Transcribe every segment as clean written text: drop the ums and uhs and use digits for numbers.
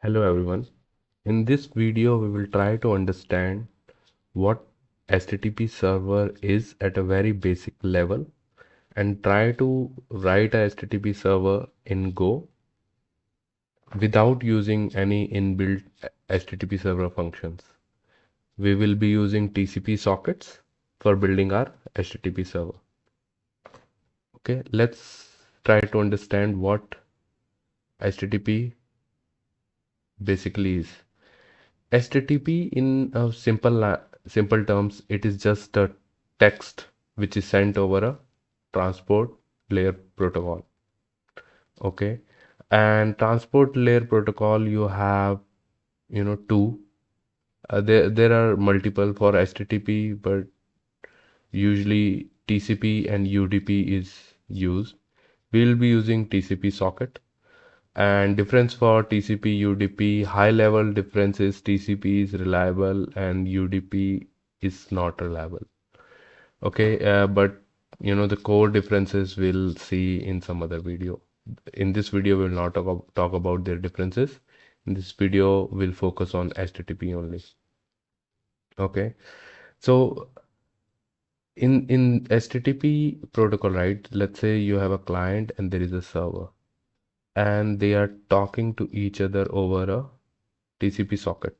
Hello everyone. In this video, we will try to understand what HTTP server is at a very basic level and try to write a HTTP server in Go without using any inbuilt HTTP server functions. We will be using TCP sockets for building our HTTP server. Okay, let's try to understand what HTTP basically is. HTTP in simple terms, it is just a text which is sent over a transport layer protocol. Okay, and transport layer protocol you have two. There are multiple for HTTP, but usually TCP and UDP is used. We'll be using TCP socket. And difference for TCP UDP, high level difference is TCP is reliable and UDP is not reliable. Okay, but the core differences we'll see in some other video. In this video, we'll not talk about their differences. In this video, we'll focus on HTTP only. Okay, so in HTTP protocol, right? Let's say you have a client and there is a server, and they are talking to each other over a TCP socket.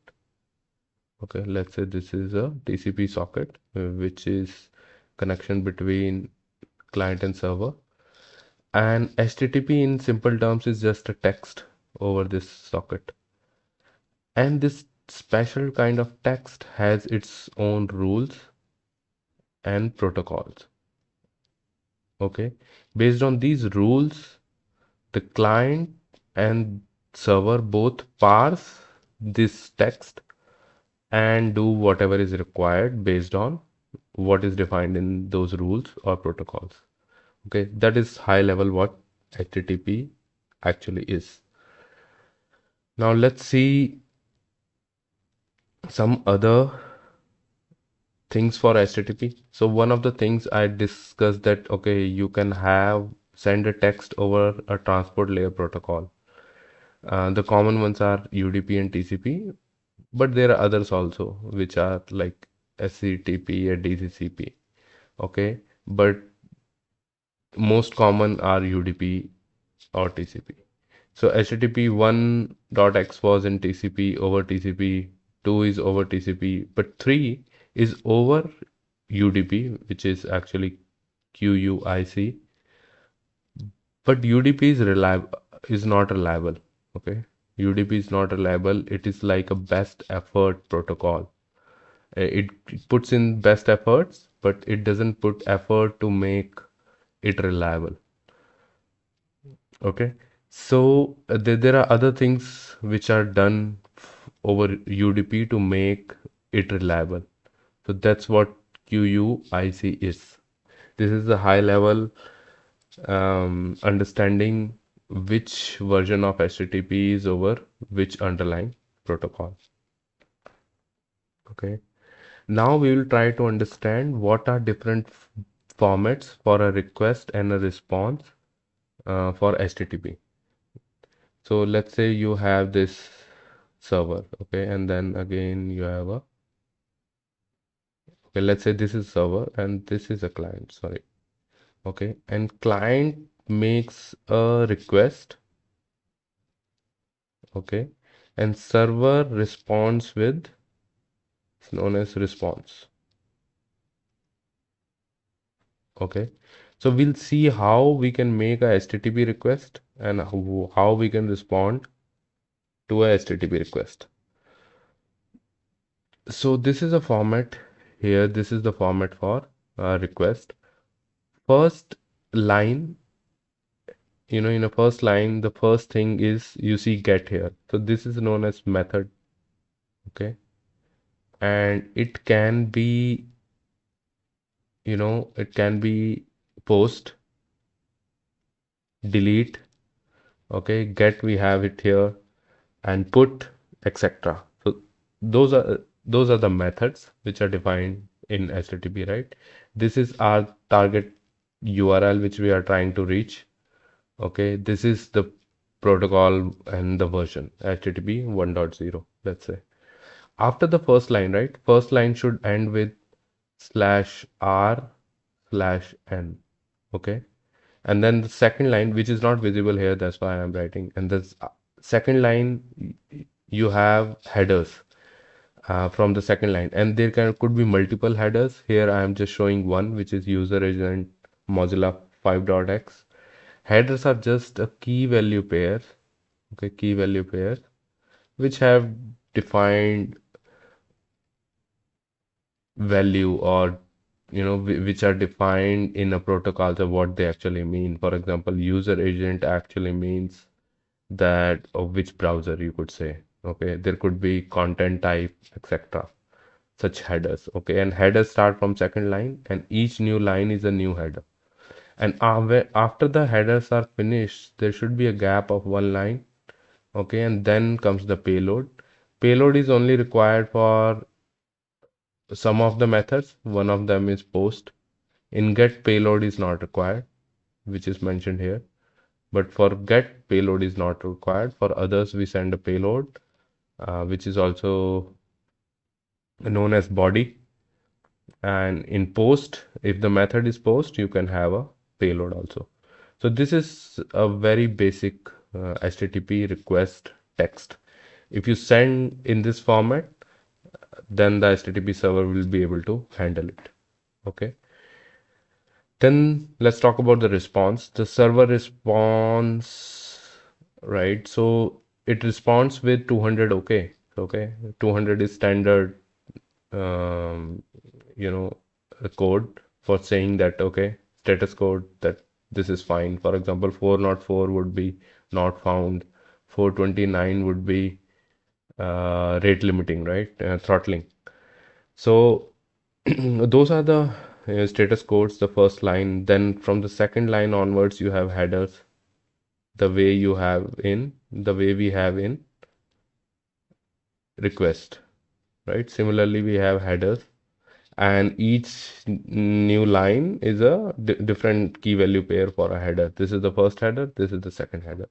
Okay, let's say this is a TCP socket, which is connection between client and server. And HTTP in simple terms is just a text over this socket. And this special kind of text has its own rules and protocols. Okay, based on these rules, the client and server both parse this text and do whatever is required based on what is defined in those rules or protocols. Okay, that is high level what HTTP actually is. Now let's see some other things for HTTP. So one of the things I discussed that okay, you can send a text over a transport layer protocol. The common ones are UDP and TCP, but there are others also which are like SCTP and DCCP. Okay, but most common are UDP or TCP. So HTTP 1.x was in TCP over TCP, 2 is over TCP, but 3 is over UDP, which is actually QUIC. But UDP is not reliable. Okay, UDP is not reliable. It is like a best effort protocol. It puts in best efforts, but it doesn't put effort to make it reliable. Okay, so there are other things which are done over UDP to make it reliable. So that's what QUIC is. This is the high level understanding which version of HTTP is over which underlying protocol. Okay, now we will try to understand what are different formats for a request and a response for HTTP. So let's say you have this server, okay, and then again you have a, okay, let's say this is server and this is a client, sorry, okay, and client makes a request, okay, and server responds with, it's known as response, okay. So we'll see how we can make a HTTP request and how we can respond to a HTTP request. So this is a format here. This is the format for request. First line, in the first line, the first thing is you see get here. So this is known as method. Okay. And it can be, it can be post, delete. Okay. Get, we have it here, and put, etc. So those are the methods which are defined in HTTP, right? This is our target URL which we are trying to reach. Okay, this is the protocol and the version HTTP 1.0, let's say. After the first line, right? First line should end with /r/n. Okay. And then the second line, which is not visible here, that's why I'm writing. And the second line, you have headers from the second line, and there could be multiple headers. Here I am just showing one, which is user agent Mozilla 5.x. Headers are just a key value pair, okay, key value pairs, which have defined value, or which are defined in a protocol, so what they actually mean. For example, user agent actually means that of which browser, you could say. Okay, there could be content type, etc. Such headers. Okay, and headers start from second line, and each new line is a new header. And after the headers are finished, there should be a gap of one line. Okay, and then comes the payload. Payload is only required for some of the methods. One of them is post. In get, payload is not required, which is mentioned here. But for get, payload is not required. For others, we send a payload, which is also known as body. And in post, if the method is post, you can have a payload also. So this is a very basic HTTP request text. If you send in this format, then the HTTP server will be able to handle it. Okay. Then let's talk about the response. The server response, right? So it responds with 200 OK. Okay. 200 is standard, um, you know, a code for saying that, okay, status code that this is fine. For example, 404 would be not found. 429 would be rate limiting, right? Throttling. So those are the status codes, the first line. Then from the second line onwards, you have headers, the way we have in request, right? Similarly, we have headers, and each new line is a different key value pair for a header. This is the first header, this is the second header.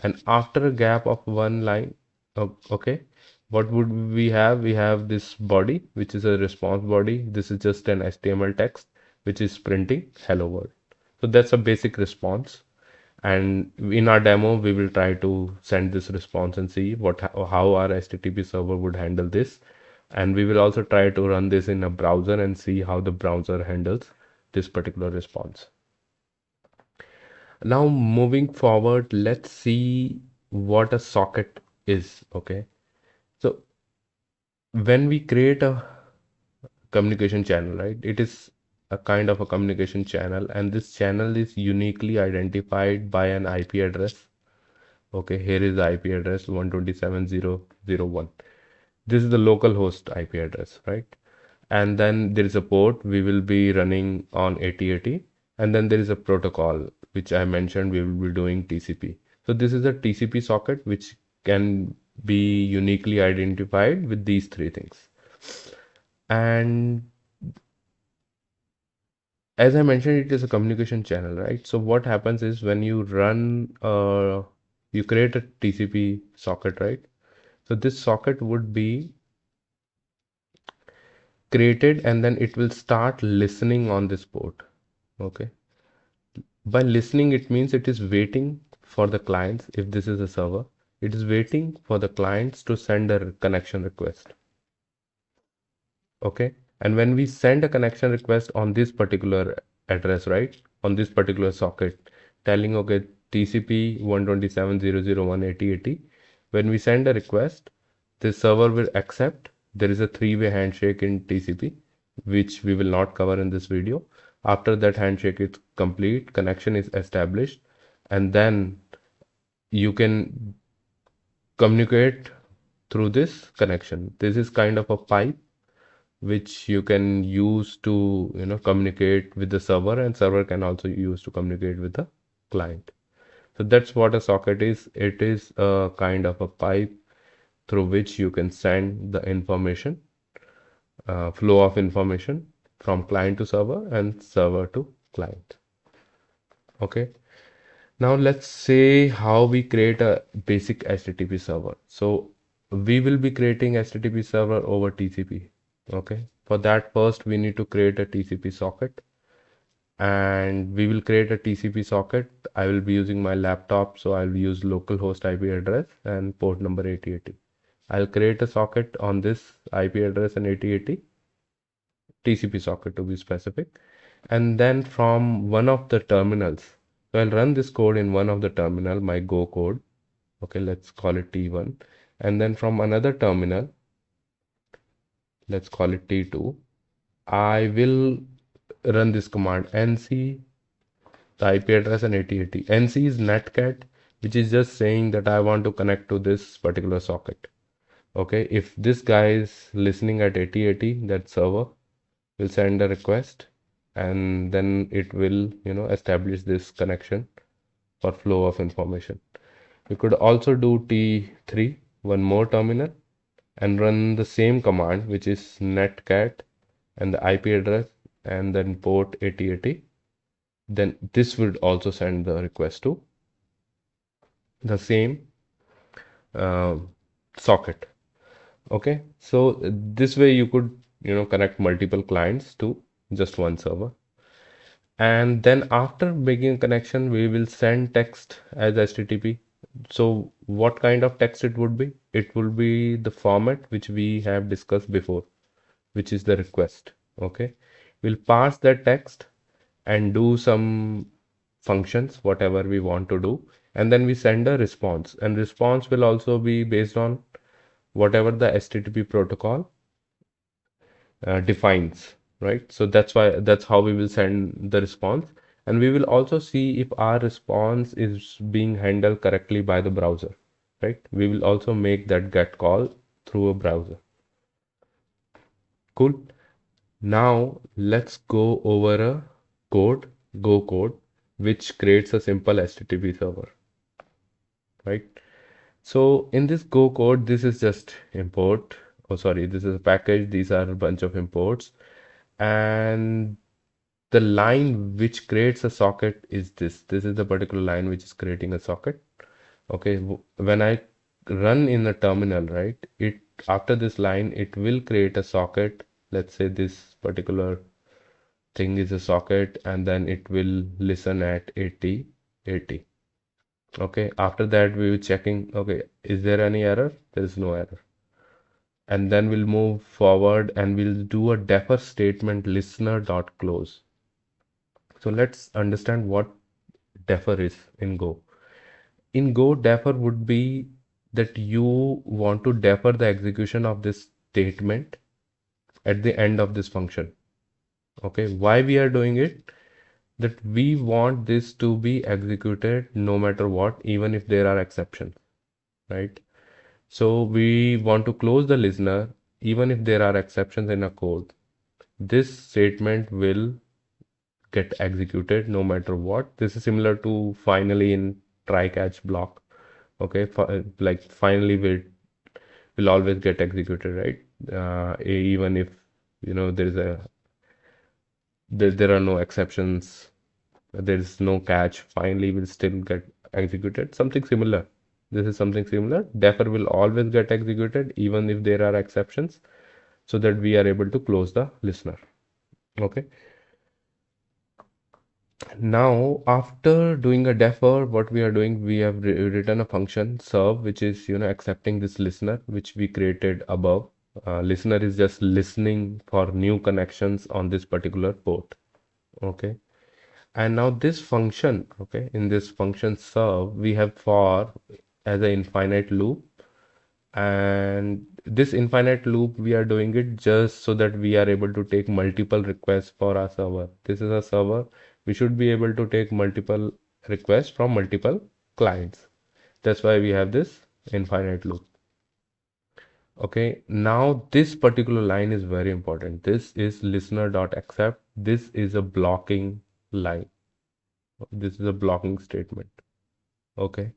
And after a gap of one line, okay, what would we have? We have this body, which is a response body. This is just an HTML text, which is printing hello world. So that's a basic response. And in our demo, we will try to send this response and see how our HTTP server would handle this. And we will also try to run this in a browser and see how the browser handles this particular response. Now moving forward, let's see what a socket is. Okay. So when we create a communication channel, right, it is a kind of a communication channel, and this channel is uniquely identified by an IP address. Okay, here is the IP address 127.0.0.1. This is the local host IP address, right? And then there is a port we will be running on 8080, and then there is a protocol which I mentioned we will be doing TCP. So this is a TCP socket which can be uniquely identified with these three things. And as I mentioned, it is a communication channel, right? So what happens is when you you create a TCP socket, right? So this socket would be created, and then it will start listening on this port. Okay. By listening, it means it is waiting for the clients. If this is a server, it is waiting for the clients to send a connection request. Okay. And when we send a connection request on this particular address, right, on this particular socket, telling, okay, TCP 127.0.0.1 when we send a request, the server will accept. There is a three-way handshake in TCP, which we will not cover in this video. After that handshake is complete, connection is established, and then you can communicate through this connection. This is kind of a pipe which you can use to communicate with the server, and server can also use to communicate with the client. So that's what a socket is. It is a kind of a pipe through which you can send the information, flow of information from client to server and server to client. Okay. Now let's say how we create a basic HTTP server. So we will be creating HTTP server over TCP. Okay. For that, first we need to create a TCP socket, and we will create a TCP socket. I will be using my laptop, so I'll use localhost IP address and port number 8080. I'll create a socket on this IP address and 8080, TCP socket to be specific. And then from one of the terminals, so I'll run this code in one of the terminal, my Go code. Okay, let's call it T1. And then from another terminal, let's call it T2, I will run this command nc, the IP address and 8080. nc is netcat, which is just saying that I want to connect to this particular socket. Okay, if this guy is listening at 8080, that server will send a request, and then it will, establish this connection for flow of information. You could also do T3, one more terminal, and run the same command, which is netcat and the IP address and then port 8080. Then this would also send the request to the same uh, socket. Okay, so this way you could, connect multiple clients to just one server. And then after making a connection, we will send text as HTTP. So what kind of text it would be? It will be the format which we have discussed before, which is the request. Okay, we'll pass that text and do some functions, whatever we want to do, and then we send a response. And response will also be based on whatever the HTTP protocol defines, right? So that's how we will send the response. And we will also see if our response is being handled correctly by the browser, right? We will also make that GET call through a browser. Cool. Now let's go over a code, Go code, which creates a simple HTTP server, right? So in this Go code, this is just import. Oh, sorry, this is a package. These are a bunch of imports. And the line which creates a socket is this. This is the particular line which is creating a socket. Okay, when I run in the terminal, right, it after this line, it will create a socket. Let's say this particular thing is a socket, and then it will listen at 80, 80. Okay, after that we will checking, okay, is there any error? There is no error. And then we'll move forward and we'll do a defer statement listener.close. So let's understand what defer is in Go. In Go, defer would be that you want to defer the execution of this statement at the end of this function. Okay, why we are doing it? That we want this to be executed no matter what, even if there are exceptions, right? So we want to close the listener even if there are exceptions in a code. This statement will get executed no matter what. This is similar to finally in try catch block. Okay, like finally will always get executed, right? Even if there is there are no exceptions, there is no catch, finally will still get executed. Something similar. This is something similar. Defer will always get executed even if there are exceptions, so that we are able to close the listener. Okay. Now, after doing a defer, what we are doing, we have written a function serve, which is accepting this listener, which we created above. Listener is just listening for new connections on this particular port. Okay. And now this function, okay, in this function serve, we have for as an infinite loop. And this infinite loop, we are doing it just so that we are able to take multiple requests for our server. This is a server. We should be able to take multiple requests from multiple clients. That's why we have this infinite loop. Okay, now this particular line is very important. This is listener.accept. This is a blocking line. This is a blocking statement. Okay,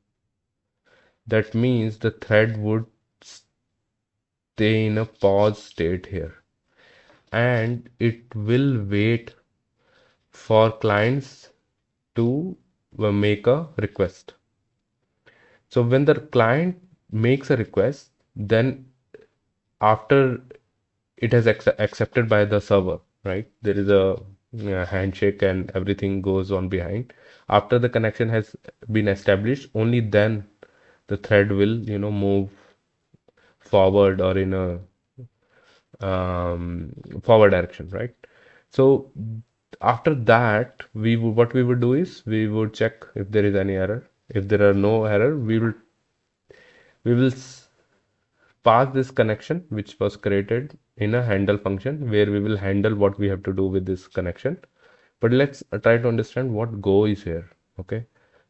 that means the thread would stay in a pause state here, and it will wait for clients to make a request. So when the client makes a request, then after it has accepted by the server, right? There is a handshake and everything goes on behind. After the connection has been established, only then the thread will, move forward or in a forward direction, right? So after that, what we would do is we would check if there is any error. If there are no error, we will pass this connection which was created in a handle function where we will handle what we have to do with this connection. But let's try to understand what Go is here. Okay.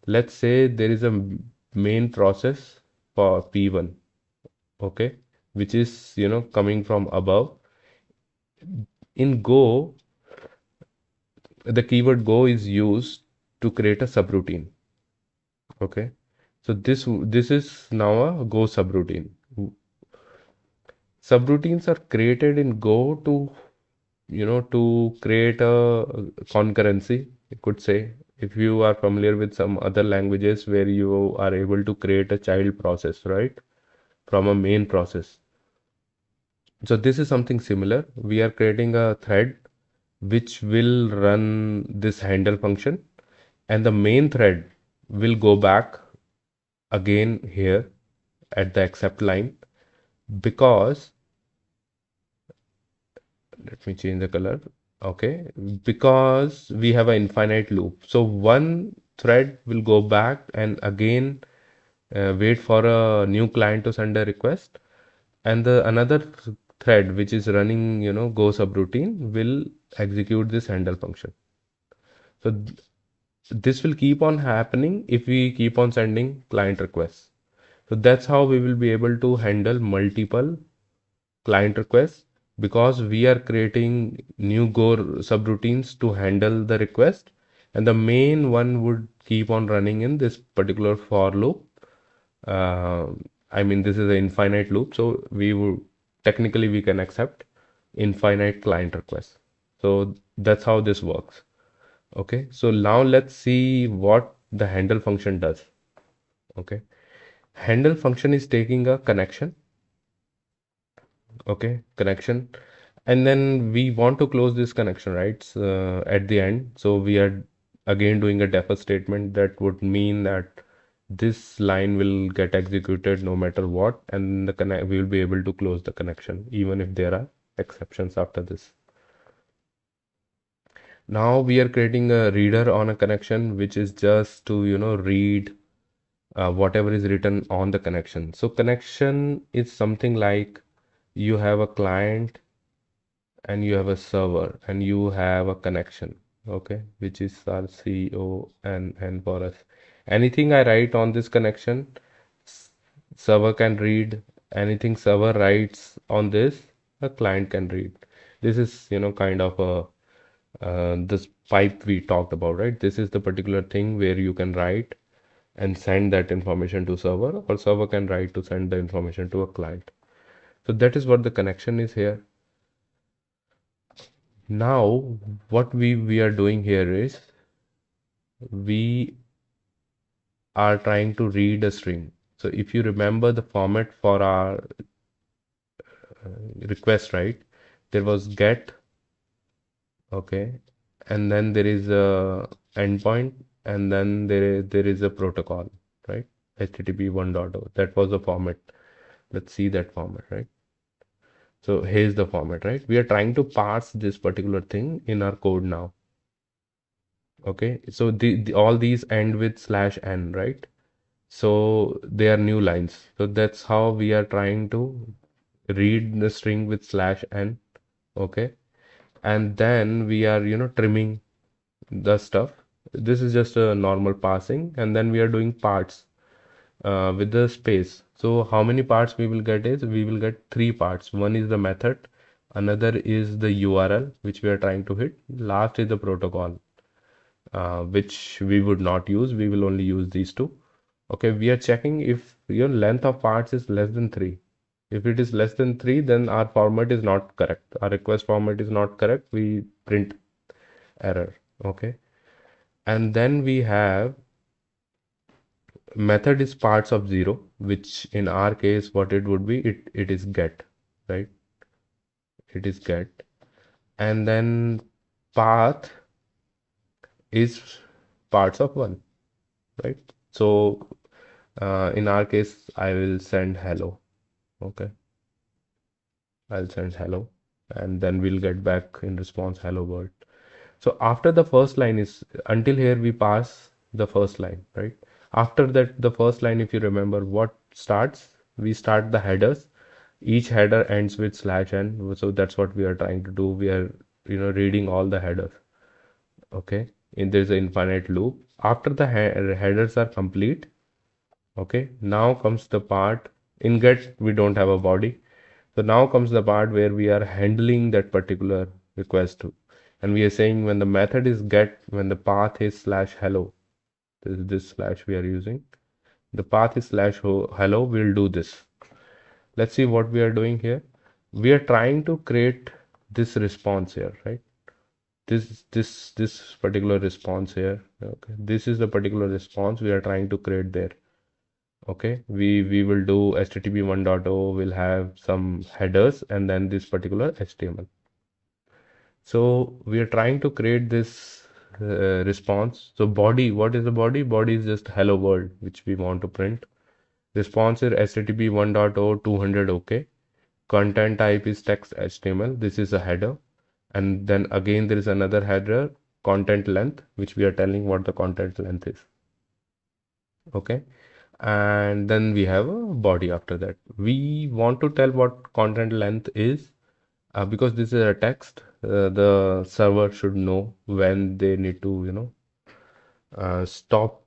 Let's say there is a main process for P1. Okay. Which is, coming from above. In Go, the keyword Go is used to create a subroutine. Okay. So this is now a Go subroutine. Subroutines are created in Go to create a concurrency, you could say. If you are familiar with some other languages where you are able to create a child process, right, from a main process. So this is something similar. We are creating a thread which will run this handle function, and the main thread will go back again here at the accept line because let me change the color. Okay, because we have an infinite loop. So one thread will go back and again wait for a new client to send a request, and the another thread which is running, Go subroutine will execute this handle function. So this will keep on happening if we keep on sending client requests. So that's how we will be able to handle multiple client requests because we are creating new Go subroutines to handle the request, and the main one would keep on running in this particular for loop. Uh, I mean, this is an infinite loop, so we would technically we can accept infinite client requests. So that's how this works. Okay, so now let's see what the handle function does. Okay, handle function is taking a connection. Okay, connection, and then we want to close this connection, right? At the end. So we are again doing a defer statement that would mean that this line will get executed no matter what, and the connect we will be able to close the connection even if there are exceptions after this. Now we are creating a reader on a connection which is just to read whatever is written on the connection. So connection is something like you have a client and you have a server and you have a connection, okay, which is our CONN for us. Anything I write on this connection, server can read. Anything server writes on this, a client can read. This is, kind of a this pipe we talked about, right? This is the particular thing where you can write and send that information to server, or server can write to send the information to a client. So that is what the connection is here. Now, what we are doing here is we are trying to read a string. So if you remember the format for our request, right? There was get, okay, and then there is a endpoint, and then there is a protocol, right? HTTP 1.0. That was the format. Let's see that format, right? So here's the format, right? We are trying to parse this particular thing in our code now. Okay, so all these end with /n, right? So they are new lines. So that's how we are trying to read the string with /n. Okay, and then we are trimming the stuff. This is just a normal parsing, and then we are doing parts with the space. So how many parts we will get is we will get three parts. One is the method, another is the URL which we are trying to hit. Last is the protocol, which we would not use. We will only use these two. Okay, we are checking if your length of parts is less than 3. If it is less than 3, then our format is not correct. Our request format is not correct. We print error. Okay. And then we have method is parts of zero, which in our case, what it would be, it is get, right? It is get. And then path is parts of one, right? So in our case, I will send hello. Okay, I'll send hello, and then we'll get back in response hello world. So after the first line is until here we pass the first line, right? After that, the first line, if you remember, what starts? We start the headers. Each header ends with slash n. So that's what we are trying to do. We are, reading all the headers. Okay. And there's an infinite loop. After the headers are complete, okay, now comes the part in get we don't have a body. So now comes the part where we are handling that particular request. And we are saying when the method is get, when the path is slash hello, this slash we are using, the path is slash hello, we'll do this. Let's see what we are doing here. We are trying to create this response here, right? This particular response here. Okay, this is the particular response we are trying to create there. Okay, we will do HTTP 1.0 will have some headers and then this particular HTML. So we are trying to create this response. So body, what is the body? Body is just hello world, which we want to print. Response is HTTP 1.0 200 OK. Content type is text HTML. This is a header. And then again there is another header, content length, which we are telling what the content length is. Okay. And then we have a body after that. We want to tell what content length is because this is a text. The server should know when they need to, stop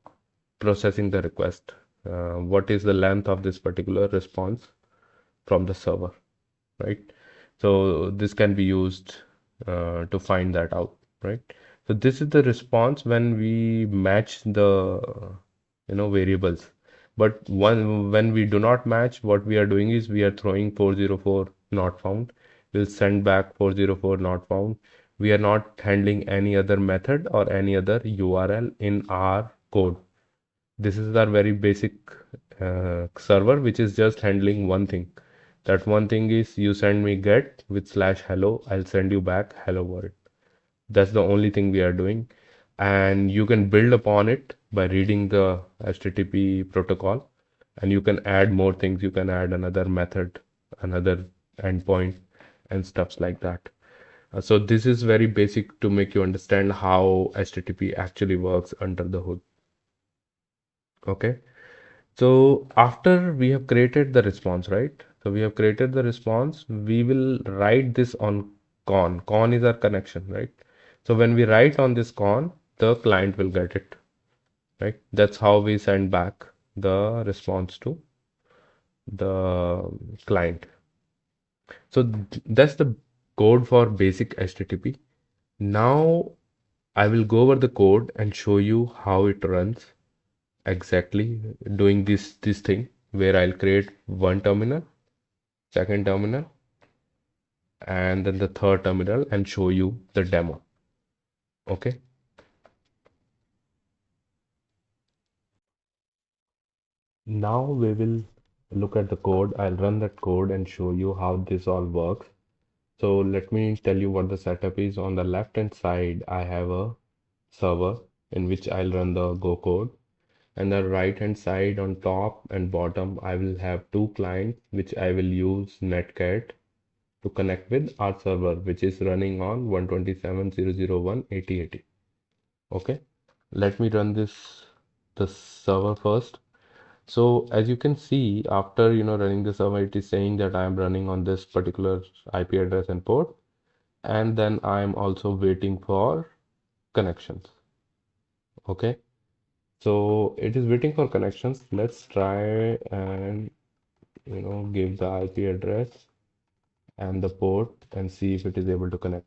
processing the request. What is the length of this particular response from the server, right? So this can be used to find that out, right? So this is the response when we match the, variables. But when we do not match, what we are doing is we are throwing 404 not found. We'll send back 404 not found. We are not handling any other method or any other URL in our code. This is our very basic server, which is just handling one thing. That one thing is you send me get with slash hello, I'll send you back hello world. That's the only thing we are doing. And you can build upon it by reading the HTTP protocol. And you can add more things. You can add another method, another endpoint, and stuffs like that. So this is very basic to make you understand how HTTP actually works under the hood. Okay. So after we have created the response, right? So we have created the response, we will write this on con. Con is our connection, right? So when we write on this con, the client will get it, right? That's how we send back the response to the client. So that's the code for basic HTTP. Now I will go over the code and show you how it runs exactly doing this thing where I'll create one terminal, second terminal, and then the third terminal and show you the demo. Okay. Now we will look at the code. I'll run that code and show you how this all works. So let me tell you what the setup is. On the left hand side, I have a server in which I'll run the Go code. And the right hand side on top and bottom, I will have two clients which I will use Netcat to connect with our server, which is running on 127.0.0.1.80.80. Okay, let me run the server first. So as you can see, after running the server, it is saying that I am running on this particular IP address and port, and then I am also waiting for connections. Okay, so it is waiting for connections. Let's try and give the IP address and the port and see if it is able to connect.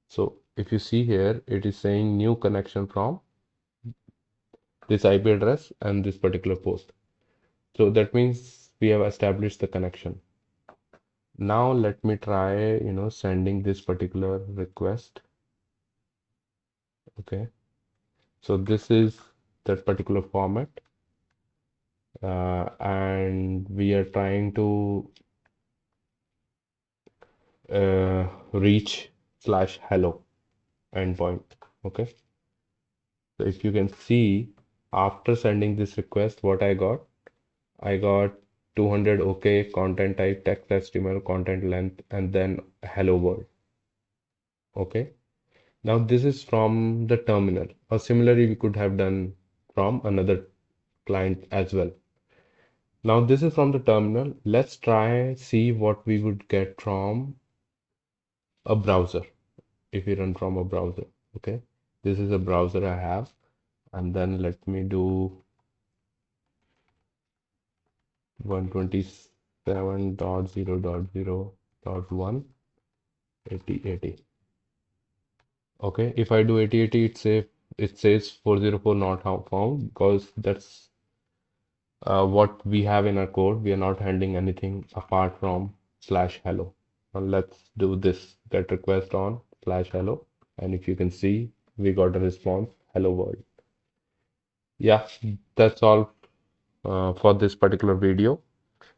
So if you see here, it is saying new connection from this IP address and this particular port. So that means we have established the connection. Now let me try, sending this particular request. Okay. So this is that particular format. and we are trying to reach slash hello endpoint. Okay, so if you can see after sending this request, what I got 200 OK content type text HTML content length and then hello world. Okay, now this is from the terminal, or similarly we could have done from another client as well. Now this is from the terminal. Let's try see what we would get from a browser if we run from a browser. Okay, this is a browser I have, and then let me do 127.0.0.1 8080. Okay, if I do 8080, it says 404 not found because that's what we have in our code. We are not handling anything apart from slash hello. Now let's do this get request on slash hello, and if you can see, we got a response hello world. Yeah, that's all for this particular video.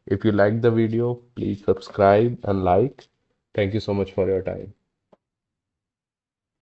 If you like the video, please subscribe and like. Thank you so much for your time.